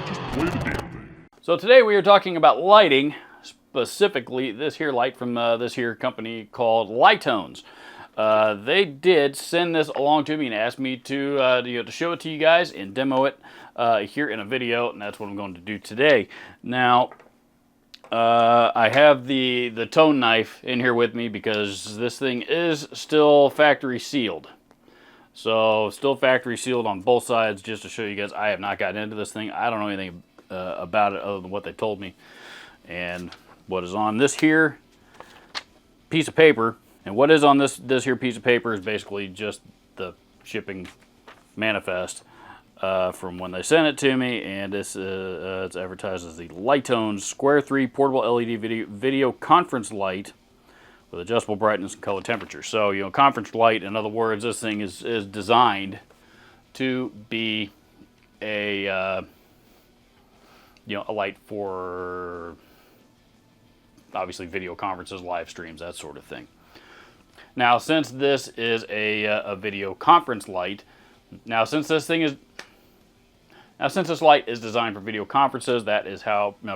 just play the damn thing. So today we are talking about lighting, specifically this here light from this here company called LitONES. They did send this along to me and asked me to show it to you guys and demo it here in a video, and that's what I'm going to do today. Now, I have the tone knife in here with me because this thing is still factory sealed. So, still factory sealed on both sides, just to show you guys I have not gotten into this thing. I don't know anything about it other than what they told me. And what is on this here piece of paper, and what is on this here piece of paper is basically just the shipping manifest from when they sent it to me, and it's advertised as the LitONES Square 3 Portable LED Video Conference Light with adjustable brightness and color temperature. So, conference light, in other words, this thing is designed to be a a light for obviously video conferences, live streams, that sort of thing. Now, since this is a video conference light, since this light is designed for video conferences, that is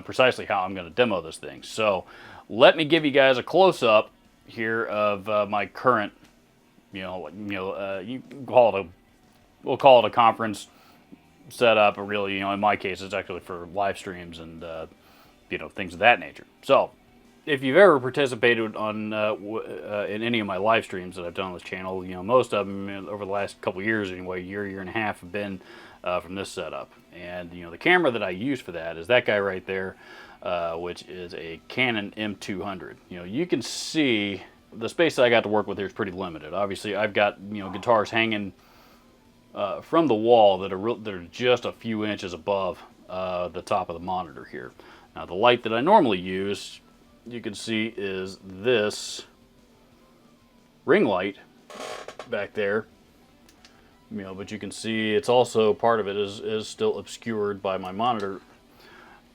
precisely how I'm going to demo this thing. So, let me give you guys a close-up here of my current, we'll call it a conference setup, or really, in my case, it's actually for live streams and things of that nature. So, if you've ever participated on in any of my live streams that I've done on this channel, most of them over the last couple years anyway, year and a half, have been from this setup. And the camera that I use for that is that guy right there, which is a Canon M200. You can see the space that I got to work with here is pretty limited. Obviously, I've got guitars hanging from the wall that are just a few inches above the top of the monitor here. Now, the light that I normally use, you can see, is this ring light back there. But you can see it's also, part of it is still obscured by my monitor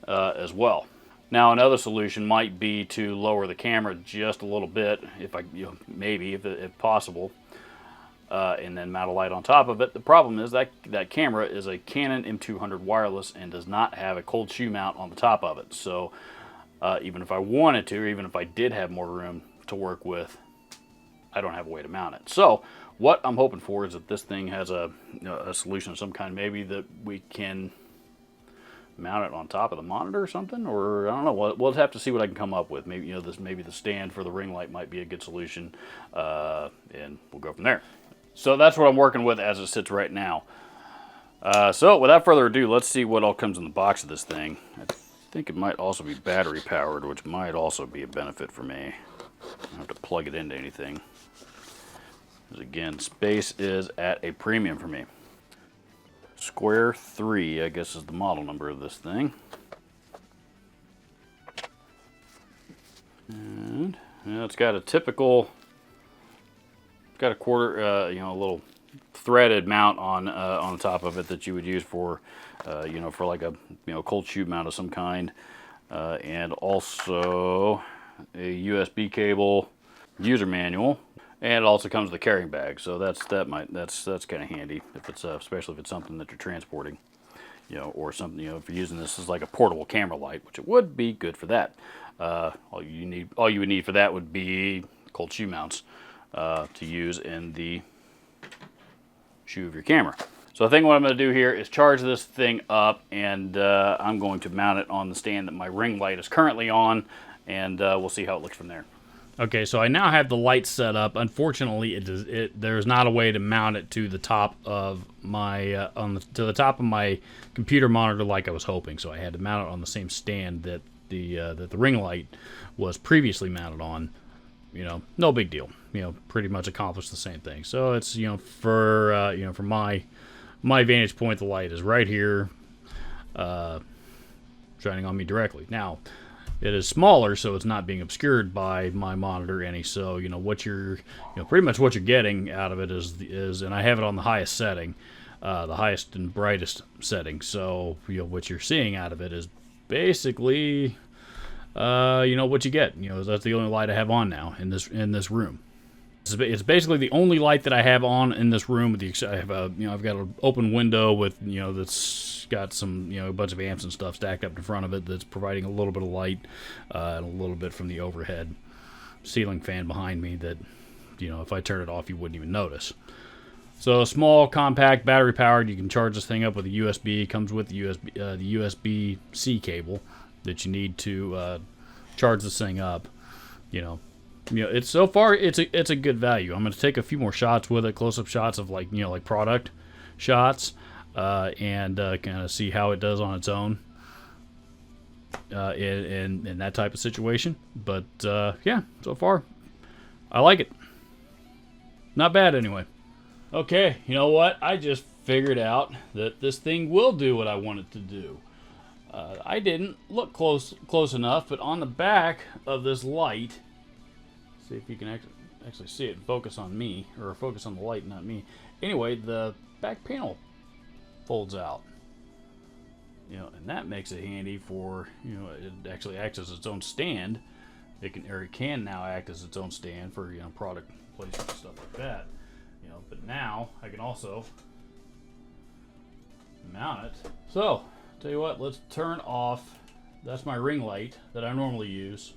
as well. Now, another solution might be to lower the camera just a little bit, if possible, and then mount a light on top of it. The problem is that camera is a Canon M200 wireless and does not have a cold shoe mount on the top of it. So, even if I wanted to, or even if I did have more room to work with, I don't have a way to mount it. So, what I'm hoping for is that this thing has a solution of some kind, maybe that we can mount it on top of the monitor or something, or I don't know. We'll have to see what I can come up with. Maybe maybe the stand for the ring light might be a good solution, and we'll go from there. So that's what I'm working with as it sits right now. So without further ado, let's see what all comes in the box of this thing. I think it might also be battery powered, which might also be a benefit for me. I don't have to plug it into anything. Because again, space is at a premium for me. Square 3, I guess, is the model number of this thing. And it's got a typical, a quarter, a little threaded mount on the top of it that you would use for, for like a cold shoe mount of some kind, and also a USB cable, user manual. And it also comes with a carrying bag, so that's kind of handy if it's especially if it's something that you're transporting, or something, if you're using this as like a portable camera light, which it would be good for that. All you would need for that would be cold shoe mounts to use in the shoe of your camera. So I think what I'm going to do here is charge this thing up, and I'm going to mount it on the stand that my ring light is currently on, and we'll see how it looks from there. Okay, so I now have the light set up. Unfortunately, there's not a way to mount it to the top of my to the top of my computer monitor like I was hoping. So I had to mount it on the same stand that the ring light was previously mounted on. No big deal. Pretty much accomplished the same thing. So it's for my vantage point, the light is right here, shining on me directly. Now, it is smaller, so it's not being obscured by my monitor any. So what you're, pretty much what you're getting out of it is, and I have it on the highest setting, the highest and brightest setting. So what you're seeing out of it is basically, what you get. That's the only light I have on now in this room. It's basically the only light that I have on in this room. With the I have I've got an open window with that's got some, a bunch of amps and stuff stacked up in front of it that's providing a little bit of light and a little bit from the overhead ceiling fan behind me that, if I turn it off, you wouldn't even notice. So small, compact, battery powered. You can charge this thing up with a USB. It comes with the USB-C cable that you need to charge this thing up. It's so far it's a good value. I'm going to take a few more shots with it, close-up shots of like product shots, and kind of see how it does on its own in that type of situation. But yeah, so far I like it. Not bad anyway. Okay, you know what? I just figured out that this thing will do what I want it to do. I didn't look close enough, but on the back of this light, see if you can actually see it, focus on me, or focus on the light, not me. Anyway, the back panel folds out. And that makes it handy for, it actually acts as its own stand. It can now act as its own stand for, product placement and stuff like that. But now I can also mount it. So, tell you what, let's turn off. That's my ring light that I normally use.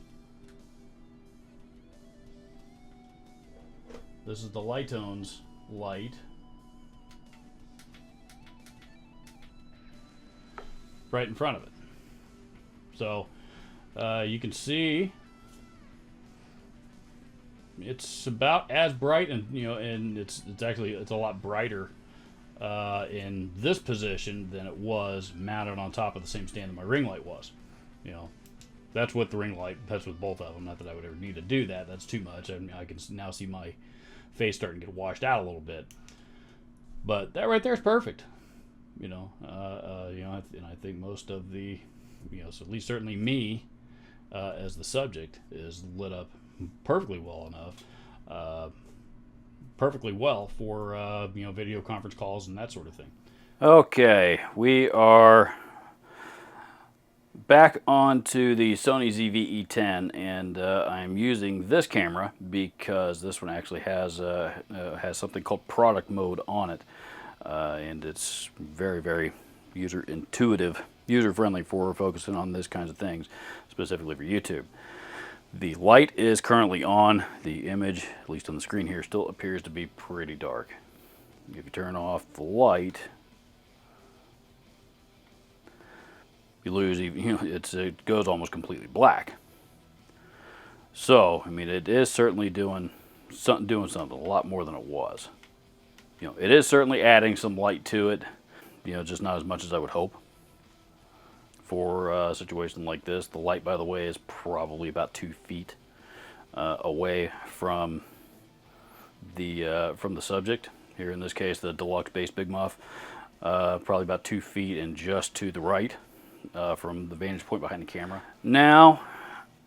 This is the LitONES light. Right in front of it. So, you can see it's about as bright, and and it's a lot brighter in this position than it was mounted on top of the same stand that my ring light was. That's with the ring light. That's with both of them. Not that I would ever need to do that. That's too much. I can now see my face starting to get washed out a little bit. But that right there is perfect. And I think most of the, so at least certainly me, as the subject, is lit up perfectly well enough, perfectly well for video conference calls and that sort of thing. Okay, we are back onto the Sony ZV-E10, and I'm using this camera because this one actually has something called product mode on it, and it's very, very user-intuitive, user-friendly for focusing on this kinds of things, specifically for YouTube. The light is currently on. The image, at least on the screen here, still appears to be pretty dark. If you turn off the light, you lose even, it goes almost completely black. So, it is certainly doing something a lot more than it was. It is certainly adding some light to it, just not as much as I would hope. For a situation like this, the light, by the way, is probably about 2 feet away from the subject. Here in this case, the deluxe base Big Muff, probably about 2 feet and just to the right from the vantage point behind the camera. Now,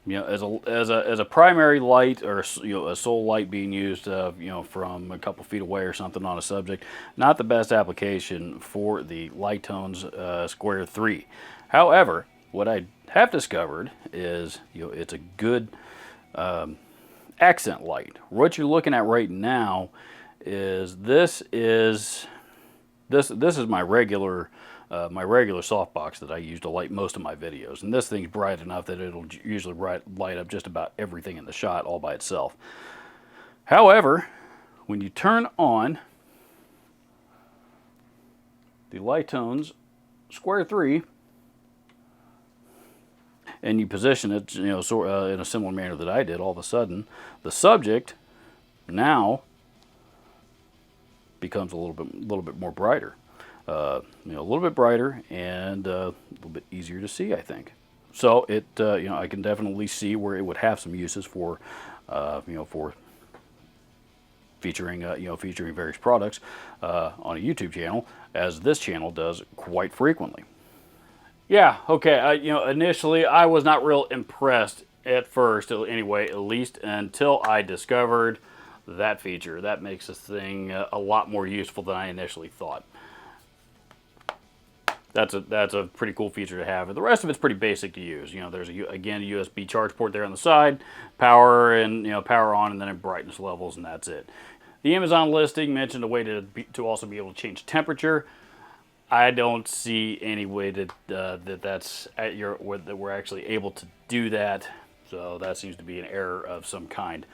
as a primary light, or a sole light being used, from a couple feet away or something on a subject, not the best application for the LitONES Square 3. However, what I have discovered is, it's a good accent light. What you're looking at right now is this is my regular softbox that I use to light most of my videos, and this thing's bright enough that it'll usually light up just about everything in the shot all by itself. However, when you turn on the LitONES Square 3 and you position it, in a similar manner that I did, all of a sudden the subject now becomes a little bit more brighter. A little bit brighter and a little bit easier to see, I think. So it, I can definitely see where it would have some uses for, for featuring, featuring various products on a YouTube channel, as this channel does quite frequently. Yeah, okay. Initially I was not real impressed at first, anyway, at least until I discovered that feature. That makes this thing a lot more useful than I initially thought. That's a pretty cool feature to have. The rest of it's pretty basic to use. There's again a USB charge port there on the side, power and power on, and then brightness levels, and that's it. The Amazon listing mentioned a way to also be able to change temperature. I don't see any way that that's at that we're actually able to do that. So that seems to be an error of some kind,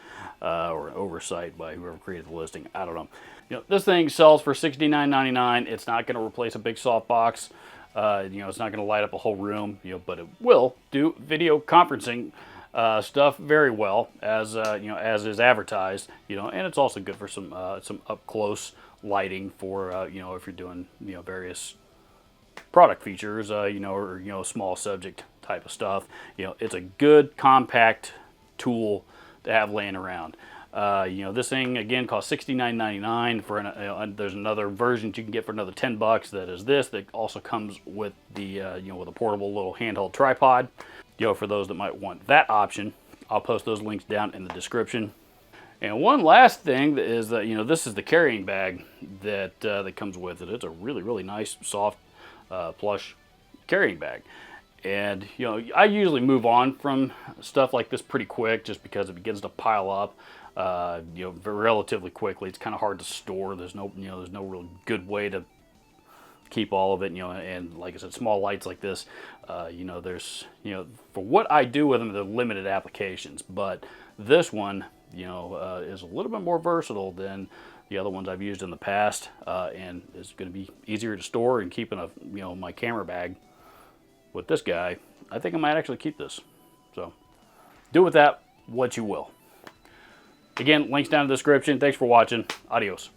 or an oversight by whoever created the listing. I don't know. This thing sells for $69.99. It's not going to replace a big softbox. It's not going to light up a whole room. But it will do video conferencing stuff very well, as as is advertised. And it's also good for some up close lighting for if you're doing various product features, or small subject type of stuff. It's a good compact tool to have laying around. This thing again costs $69.99 for there's another version you can get for another $10 that is this, that also comes with the with a portable little handheld tripod. For those that might want that option, I'll post those links down in the description. And one last thing is that this is the carrying bag that that comes with it. It's a really nice, soft, plush carrying bag. And I usually move on from stuff like this pretty quick, just because it begins to pile up relatively quickly. It's kind of hard to store. There's no real good way to keep all of it, and like I said, small lights like this, there's, for what I do with them, they're limited applications, but this one, is a little bit more versatile than the other ones I've used in the past, and is going to be easier to store and keep in a, my camera bag. With this guy, I think I might actually keep this. So do with that what you will. Again, links down in the description. Thanks for watching. Adios.